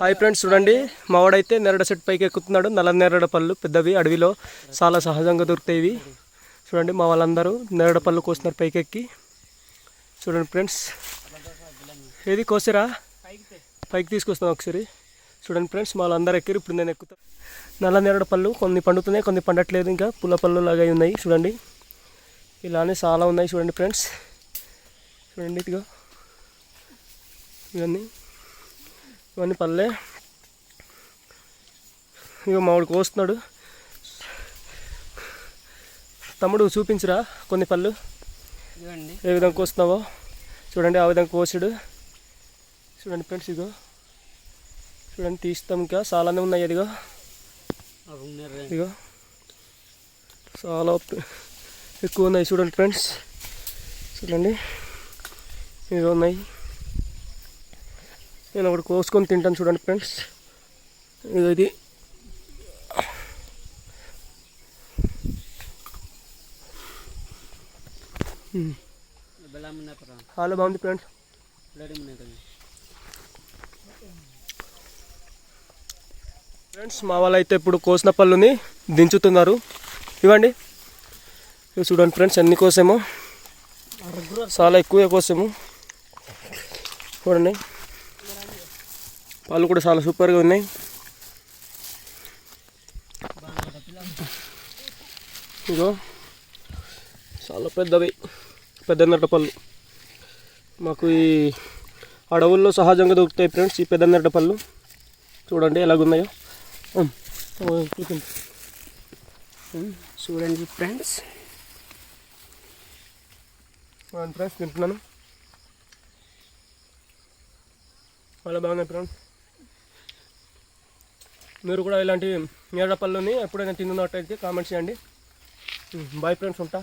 Hi friends, చూడండి మా వాడైతే నెరడ చెట్టు పైకి ఎక్కుతున్నాడు. నల్ల నెరడ పళ్ళు పెద్దవి, అడవిలో చాలా సహజంగా దొరుకుతాయి ఇవి. చూడండి మా వాళ్ళందరూ నెరడ పళ్ళు కోస్తున్నారు పైకి ఎక్కి. చూడండి ఫ్రెండ్స్, ఏది కోసిరా పైకి తీసుకొస్తాను ఒకసారి. చూడండి ఫ్రెండ్స్, మా వాళ్ళందరూ ఎక్కిరు. ఇప్పుడు నేను ఎక్కుతాను. నల్ల నెరడ పళ్ళు కొన్ని పండుతున్నాయి, కొన్ని పండట్లేదు. ఇంకా పుల్ల పళ్ళు లాగా ఉన్నాయి. చూడండి ఇలానే చాలా ఉన్నాయి. చూడండి ఫ్రెండ్స్, చూడండి ఇదిగో ఇవన్నీ పళ్ళే. ఇక మామిడి కోస్తున్నాడు. తమ్ముడు చూపించురా కొన్ని పళ్ళు ఏ విధంగా కోస్తున్నావో. చూడండి ఆ విధంగా కోసాడు. చూడండి ఫ్రెండ్స్, ఇగో చూడండి తీస్తాం. ఇంకా చాలానే ఉన్నాయి. అదిగో ఇగో చాలా ఎక్కువ ఉన్నాయి. చూడండి ఫ్రెండ్స్, చూడండి ఇవి ఉన్నాయి. నేను ఒకటి కోసుకొని తింటాను. చూడండి ఫ్రెండ్స్, ఇది చాలా బాగుంది ఫ్రెండ్స్. ఫ్రెండ్స్ మా వాళ్ళు అయితే ఇప్పుడు కోసిన పళ్ళుని దించుతున్నారు. ఇవ్వండి, ఇవి చూడండి ఫ్రెండ్స్ ఎన్ని కోసామో. చాలా ఎక్కువ కోసాము. చూడండి పళ్ళు కూడా చాలా సూపర్గా ఉన్నాయి. ఇగో చాలా పెద్దవి, పెద్ద పళ్ళు. మాకు ఈ అడవుల్లో సహజంగా దొరుకుతాయి ఫ్రెండ్స్ ఈ పెద్ద పళ్ళు. చూడండి ఎలాగున్నాయో. చూడండి ఫ్రెండ్స్, ఫ్రెండ్స్ తింటున్నాను. చాలా బాగున్నాయి ఫ్రెండ్స్. మీరు కూడా ఇలాంటి నేరడ పళ్ళుని ఎప్పుడైనా తిన్నట్టయితే కామెంట్ చేయండి. బాయ్ ఫ్రెండ్స్, ఉంటా.